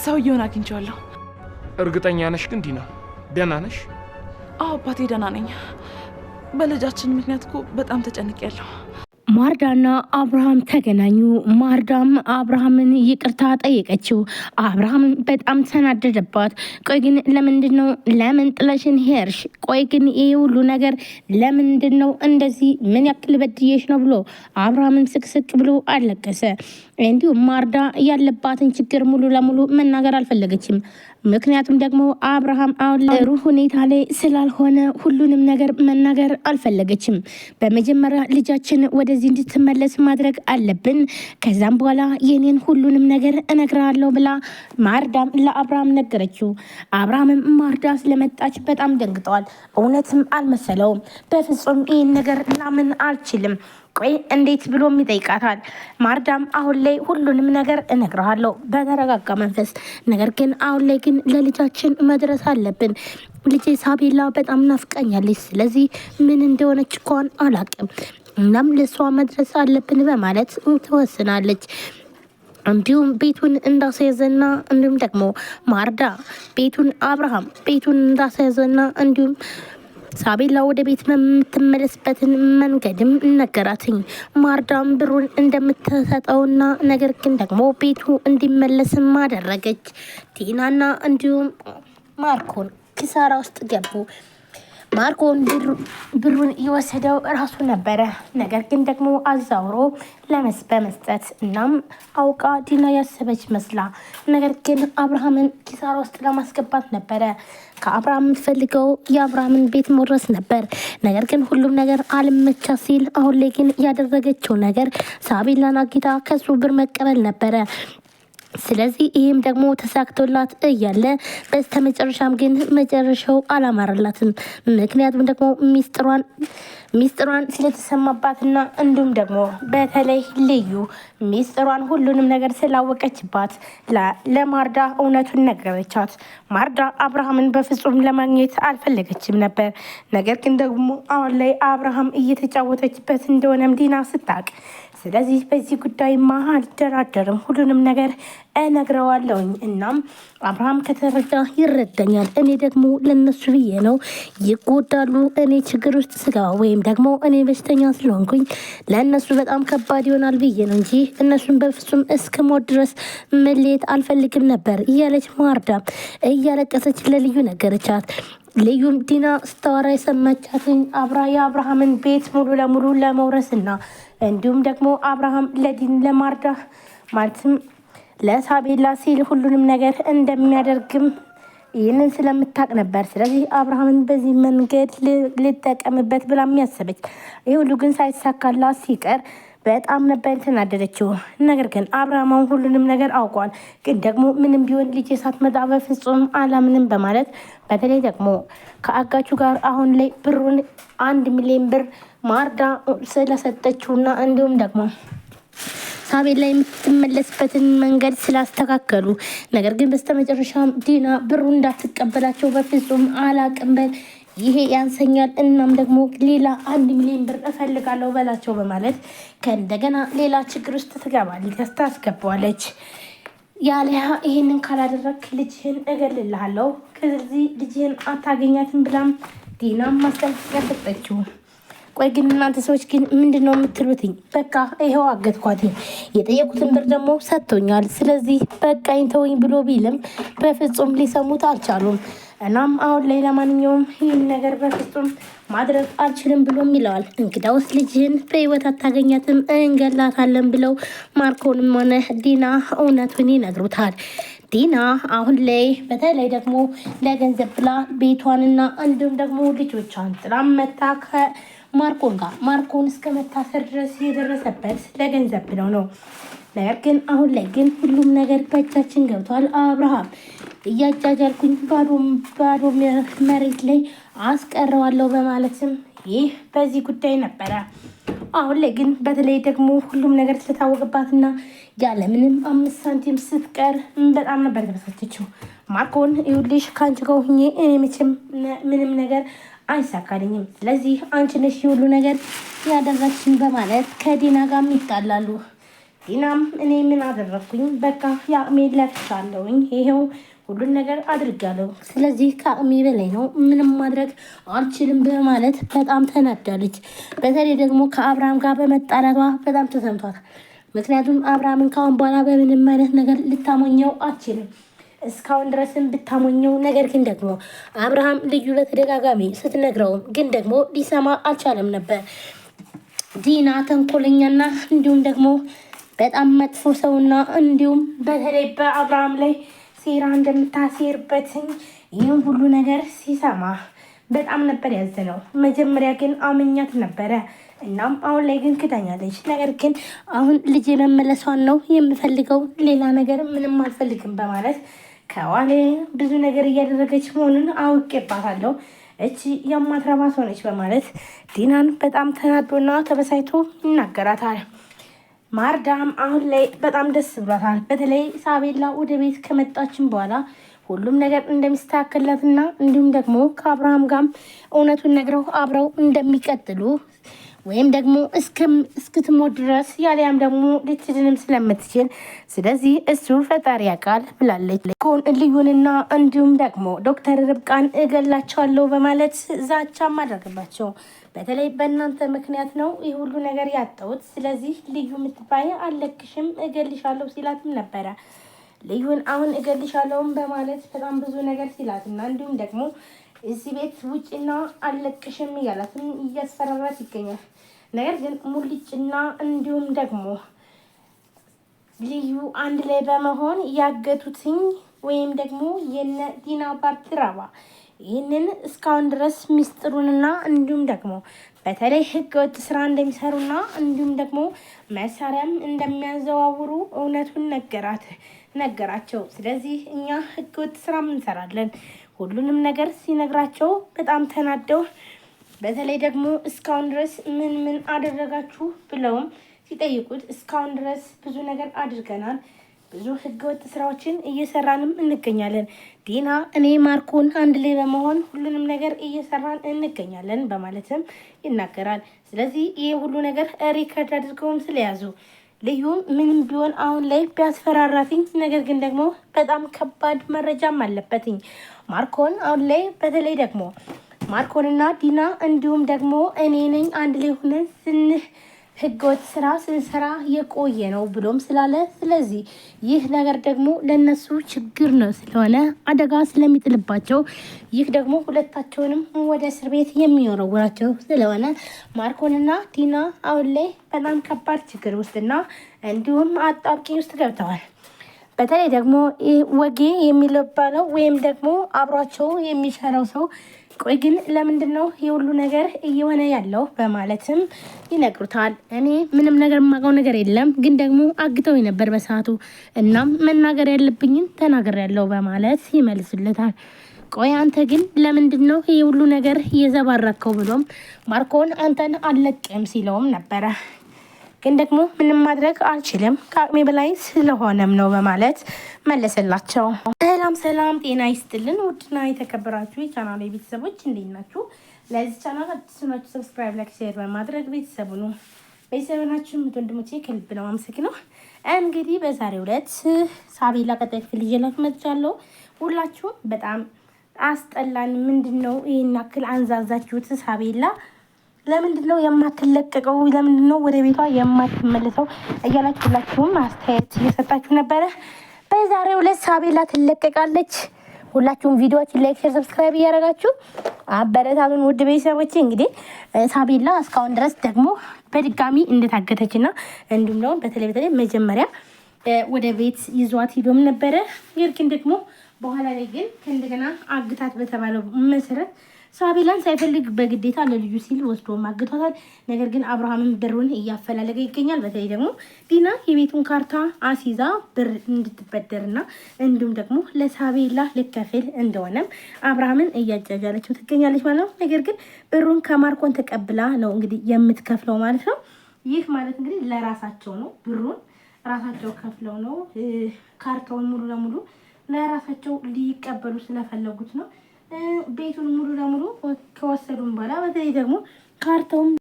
ሰውየውን አግኝቼዋለሁ። እርግጠኛ ነሽ ግን ዲና? ደህና ነሽ? አዎ አባቴ ደህና ነኝ። በልጃችን ምክንያት እኮ በጣም ተጨንቄያለሁ። ማርዳና አብርሃም ተገናኙ። ማርዳም አብርሃምን ይቅርታ ጠየቀችው። አብርሃም በጣም ተናደደባት። ቆይ ግን ለምንድነው ለምን ጥለሽን ሄርሽ? ቆይ ግን ይሄ ሁሉ ነገር ለምንድነው እንደዚህ? ምን ያክል በድዬሽ ነው ብሎ አብርሃምን ስቅስቅ ብሎ አለቀሰ። እንዲሁም ማርዳ ያለባትን ችግር ሙሉ ለሙሉ መናገር አልፈለገችም። ምክንያቱም ደግሞ አብርሃም አሁን ጥሩ ሁኔታ ላይ ስላልሆነ ሁሉንም ነገር መናገር አልፈለገችም። በመጀመሪያ ልጃችን ወደዚህ እንድትመለስ ማድረግ አለብን፣ ከዛም በኋላ የኔን ሁሉንም ነገር እነግራለሁ ብላ ማርዳም ለአብርሃም ነገረችው። አብርሃምም ማርዳ ስለመጣች በጣም ደንግጠዋል። እውነትም አልመሰለውም። በፍጹም ይህን ነገር ላምን አልችልም፣ ቆይ እንዴት ብሎም ይጠይቃታል። ማርዳም አሁን ላይ ሁሉንም ነገር እነግርሃለሁ በተረጋጋ መንፈስ፣ ነገር ግን አሁን ላይ ግን ለልጃችን መድረስ አለብን። ልጄ ሳቤላ በጣም ናፍቃኛለች። ስለዚህ ምን እንደሆነች እንኳን አላቅም፣ እናም ለሷ መድረስ አለብን በማለት ትወስናለች። እንዲሁም ቤቱን እንዳስያዘና እንዲሁም ደግሞ ማርዳ ቤቱን አብርሃም ቤቱን እንዳስያዘና እንዲሁም ሳቤላ ወደ ቤት የምትመለስበትን መንገድም ነገራትኝ። ማርዳም ብሩን እንደምትሰጠውና ነገር ግን ደግሞ ቤቱ እንዲመለስም አደረገች። ቲናና እንዲሁም ማርኮን ኪሳራ ውስጥ ገቡ። ማርኮን ብሩን የወሰደው ራሱ ነበረ፣ ነገር ግን ደግሞ አዛውሮ በመስጠት እናም አውቃ ዲና ያሰበች መስላ፣ ነገር ግን አብርሃምን ኪሳራ ውስጥ ለማስገባት ነበረ። ከአብርሃም የምትፈልገው የአብርሃምን ቤት መውረስ ነበር። ነገር ግን ሁሉም ነገር አልመቻ ሲል አሁን ላይ ግን ያደረገችው ነገር ሳቤላን አግታ ከሱ ብር መቀበል ነበረ። ስለዚህ ይህም ደግሞ ተሳክቶላት እያለ በስተመጨረሻም ግን መጨረሻው አላማረላትም። ምክንያቱም ደግሞ ሚስጥሯን ስለተሰማባትና እንዲሁም ደግሞ በተለይ ልዩ ሚስጥሯን ሁሉንም ነገር ስላወቀችባት ለማርዳ እውነቱን ነገረቻት። ማርዳ አብርሃምን በፍጹም ለማግኘት አልፈለገችም ነበር። ነገር ግን ደግሞ አሁን ላይ አብርሃም እየተጫወተችበት እንደሆነም ዲና ስታቅ፣ ስለዚህ በዚህ ጉዳይማ አልደራደርም፣ ሁሉንም ነገር እነግረዋለሁኝ። እናም አብርሃም ከተረዳ ይረዳኛል፣ እኔ ደግሞ ለነሱ ብዬ ነው ይጎዳሉ፣ እኔ ችግር ውስጥ ስገባ ወይም ደግሞ እኔ በሽተኛ ስለሆንኩኝ ለእነሱ በጣም ከባድ ይሆናል ብዬ ነው እንጂ እነሱን በፍጹም እስከ ሞት ድረስ መለየት አልፈልግም ነበር እያለች ማርዳ እያለቀሰች ለልዩ ነገረቻት። ልዩም ዲና ስታወራ የሰማቻትኝ አብራ የአብርሃምን ቤት ሙሉ ለሙሉ ለመውረስና እንዲሁም ደግሞ አብርሃም ለማርዳ ማለትም ለሳቤላ ሲል ሁሉንም ነገር እንደሚያደርግም ይህንን ስለምታቅ ነበር። ስለዚህ አብርሃምን በዚህ መንገድ ልጠቀምበት ብላ የሚያሰበች፣ ይህ ሁሉ ግን ሳይሳካላት ሲቀር በጣም ነበር የተናደደችው። ነገር ግን አብርሃም ሁሉንም ነገር አውቋል። ግን ደግሞ ምንም ቢሆን ልጅ ሳትመጣ በፍጹም አላምንም በማለት በተለይ ደግሞ ከአጋቹ ጋር አሁን ላይ ብሩን 1 ሚሊዮን ብር ማርዳ ስለሰጠችውና እንዲሁም ደግሞ ሳቤላ የምትመለስበትን መንገድ ስላስተካከሉ፣ ነገር ግን በስተመጨረሻም ዲና ብሩ እንዳትቀበላቸው በፍጹም አላቅም፣ ይሄ ያንሰኛል፣ እናም ደግሞ ሌላ 1 ሚሊዮን ብር እፈልጋለሁ በላቸው በማለት ከእንደገና ሌላ ችግር ውስጥ ትገባለች፣ ታስገባዋለች። ያለያ ይሄንን ካላደረግ ልጅህን እገልልሃለሁ፣ ከዚህ ልጅህን አታገኛትም ብላም ዲናም ማስጠንቀቂያ ሰጠችው። ቆይ ግን እናንተ ሰዎች ግን ምንድን ነው የምትሉትኝ? በቃ ይኸው አገትኳትኝ፣ የጠየቁትን ብር ደግሞ ሰጥቶኛል፣ ስለዚህ በቃኝ ተወኝ ብሎ ቢልም በፍጹም ሊሰሙት አልቻሉም። እናም አሁን ላይ ለማንኛውም ይህን ነገር በፍጹም ማድረግ አልችልም ብሎም ይለዋል። እንግዳውስ ልጅህን በህይወት አታገኛትም፣ እንገላታለን ብለው ማርኮንም ሆነ ዲና እውነቱን ይነግሩታል። ዲና አሁን ላይ በተለይ ደግሞ ለገንዘብ ብላ ቤቷንና እንዲሁም ደግሞ ልጆቿን ጥላ መታ ከማርኮን ጋር ማርኮን እስከ መታሰር ድረስ የደረሰበት ለገንዘብ ብለው ነው። ነገር ግን አሁን ላይ ግን ሁሉም ነገር በእጃችን ገብቷል። አብርሃም እያጃጃልኩኝ ባዶ መሬት ላይ አስቀረዋለሁ በማለትም ይህ በዚህ ጉዳይ ነበረ። አሁን ላይ ግን በተለይ ደግሞ ሁሉም ነገር ስለታወቀባትና ያለምንም 5 ሳንቲም ስትቀር በጣም ነበር ተበሳጨችው። ማርኮን ይኸውልሽ ከአንቺ ጋር ሁኜ እኔ መቼም ምንም ነገር አይሳካልኝም፣ ስለዚህ አንቺ ነሽ ሁሉ ነገር ያደረግሽኝ በማለት ከዲና ጋር ይጣላሉ። ዲናም እኔ ምን አደረኩኝ? በቃ የአቅሜን ለፍቻለሁኝ፣ ይሄው ሁሉን ነገር አድርጋለሁ። ስለዚህ ከአቅሜ በላይ ነው፣ ምንም ማድረግ አልችልም በማለት በጣም ተናዳለች። በተለይ ደግሞ ከአብርሃም ጋር በመጣላቷ በጣም ተሰምቷል። ምክንያቱም አብርሃምን ካሁን በኋላ በምንም አይነት ነገር ልታሞኘው አትችልም። እስካሁን ድረስም ብታሞኘው፣ ነገር ግን ደግሞ አብርሃም ልዩ በተደጋጋሚ ስትነግረውም ግን ደግሞ ሊሰማ አልቻለም ነበር። ዲና ተንኮለኛና እንዲሁም ደግሞ በጣም መጥፎ ሰውና እንዲሁም በተለይ በአብርሃም ላይ ሴራ እንደምታሴርበትኝ ይህን ሁሉ ነገር ሲሰማ በጣም ነበር ያዘነው። መጀመሪያ ግን አመኛት ነበረ። እናም አሁን ላይ ግን ክዳኛለች። ነገር ግን አሁን ልጅ የመመለሷን ነው የምፈልገው፣ ሌላ ነገር ምንም አልፈልግም በማለት ከዋሌ ብዙ ነገር እያደረገች መሆኑን አውቄባታለሁ። እቺ የማትረባ ሰው ነች በማለት ዲናን በጣም ተናዶና ተበሳይቶ ይናገራታል። ማርዳም አሁን ላይ በጣም ደስ ብሏታል። በተለይ ሳቤላ ወደ ቤት ከመጣችን በኋላ ሁሉም ነገር እንደሚስተካከላትና እንዲሁም ደግሞ ከአብርሃም ጋርም እውነቱን ነግረው አብረው እንደሚቀጥሉ ወይም ደግሞ እስክትሞት ድረስ ያሊያም ደግሞ ልትድንም ስለምትችል ስለዚህ እሱ ፈጣሪ ያውቃል ብላለች። ልዩንና እንዲሁም ደግሞ ዶክተር ርብቃን እገላቸዋለሁ በማለት ዛቻም አደረገባቸው። በተለይ በእናንተ ምክንያት ነው ይህ ሁሉ ነገር ያጣሁት። ስለዚህ ልዩ የምትባይ አለቅሽም እገልሻለሁ ሲላትም ነበረ። ልዩን አሁን እገልሻለሁም በማለት በጣም ብዙ ነገር ሲላትና እንዲሁም ደግሞ እዚህ ቤት ውጭና አለቅሽም እያላትም እያስፈራራት ይገኛል። ነገር ግን ሙልጭና እንዲሁም ደግሞ ልዩ አንድ ላይ በመሆን ያገቱትኝ ወይም ደግሞ የነ ዲና ባርትራባ ይህንን እስካሁን ድረስ ሚስጥሩንና እንዲሁም ደግሞ በተለይ ህገወጥ ስራ እንደሚሰሩና እንዲሁም ደግሞ መሳሪያም እንደሚያዘዋውሩ እውነቱን ነገራቸው። ስለዚህ እኛ ህገወጥ ስራ እንሰራለን ሁሉንም ነገር ሲነግራቸው በጣም ተናደው፣ በተለይ ደግሞ እስካሁን ድረስ ምን አደረጋችሁ ብለውም ሲጠይቁት እስካሁን ድረስ ብዙ ነገር አድርገናል፣ ብዙ ህገወጥ ስራዎችን እየሰራንም እንገኛለን። ዲና እኔ ማርኮን አንድ ላይ በመሆን ሁሉንም ነገር እየሰራን እንገኛለን በማለትም ይናገራል። ስለዚህ ይህ ሁሉ ነገር ሪከርድ አድርገውም ስለያዙ ልዩም ምንም ቢሆን አሁን ላይ ቢያስፈራራትኝ፣ ነገር ግን ደግሞ በጣም ከባድ መረጃም አለበትኝ ማርኮን አሁን ላይ በተለይ ደግሞ ማርኮንና ዲና እንዲሁም ደግሞ እኔ ነኝ አንድ ላይ ሆነን ህገወጥ ስራ ስንሰራ የቆየ ነው ብሎም ስላለ፣ ስለዚህ ይህ ነገር ደግሞ ለነሱ ችግር ነው ስለሆነ አደጋ ስለሚጥልባቸው ይህ ደግሞ ሁለታቸውንም ወደ እስር ቤት የሚወረውራቸው ስለሆነ ማርኮንና ዲና አሁን ላይ በጣም ከባድ ችግር ውስጥና እንዲሁም አጣብቂኝ ውስጥ ገብተዋል። በተለይ ደግሞ ወጌ የሚባለው ወይም ደግሞ አብሯቸው የሚሰራው ሰው ቆይ ግን ለምንድን ነው የሁሉ ነገር እየሆነ ያለው በማለትም ይነግሩታል። እኔ ምንም ነገር የማውቀው ነገር የለም፣ ግን ደግሞ አግተው ነበር በሰዓቱ፣ እናም መናገር ያለብኝን ተናግሬያለሁ በማለት ይመልሱለታል። ቆይ አንተ ግን ለምንድን ነው ይህ ሁሉ ነገር እየዘባረከው ብሎም ማርኮን አንተን አልለቅም ሲለውም ነበረ። ግን ደግሞ ምንም ማድረግ አልችልም ከአቅሜ በላይ ስለሆነም ነው በማለት መለሰላቸው። ሰላም ጤና ይስጥልን ውድና የተከበራችሁ የቻናል ቤተሰቦች እንዴት ናችሁ? ለዚህ ቻናል አዲስ ናችሁ ሰብስክራይብ፣ ላይክ፣ ሼር በማድረግ ቤተሰቡ ነው። ቤተሰብናችሁ ወንድሞቼ ከልብ ነው አመሰግነው። እንግዲህ በዛሬው ዕለት ሳቤላ ቀጣይ ክፍል ይዤላችሁ መጥቻለሁ። ሁላችሁም በጣም አስጠላን፣ ምንድነው ይሄን ያክል አንዛዛችሁት? ሳቤላ ለምንድን ነው የማትለቀቀው? ለምንድን ነው ወደ ቤቷ የማትመለሰው? እያላችሁ ሁላችሁም አስተያየት እየሰጣችሁ ነበረ። በዛሬው ዕለት ሳቤላ ትለቀቃለች። ሁላችሁም ቪዲዮዎችን ላይክ፣ ሼር፣ ሰብስክራይብ እያደረጋችሁ አበረታቱን ውድ ቤተሰቦች። እንግዲህ ሳቤላ እስካሁን ድረስ ደግሞ በድጋሚ እንደታገተችና እንዲሁም ደግሞ በተለይ መጀመሪያ ወደ ቤት ይዟት ሂዶም ነበረ። ግን ደግሞ በኋላ ላይ ግን ከእንደገና አግታት በተባለው መሰረት ሳቤላን ሳይፈልግ በግዴታ ለልዩ ሲል ወስዶ ማግቷታል። ነገር ግን አብርሃምን ብሩን እያፈላለገ ይገኛል። በተለይ ደግሞ ዲና የቤቱን ካርታ አሲዛ ብር እንድትበደርና እንዲሁም ደግሞ ለሳቤላ ልከፍል እንደሆነም አብርሃምን እያጃጃለችው ትገኛለች ማለት ነው። ነገር ግን ብሩን ከማርኮን ተቀብላ ነው እንግዲህ የምትከፍለው ማለት ነው። ይህ ማለት እንግዲህ ለራሳቸው ነው፣ ብሩን ራሳቸው ከፍለው ነው ካርታውን ሙሉ ለሙሉ ለራሳቸው ሊቀበሉ ስለፈለጉት ነው። ቤቱን ሙሉ ለሙሉ ከወሰዱም በኋላ በተለይ ደግሞ ካርታውን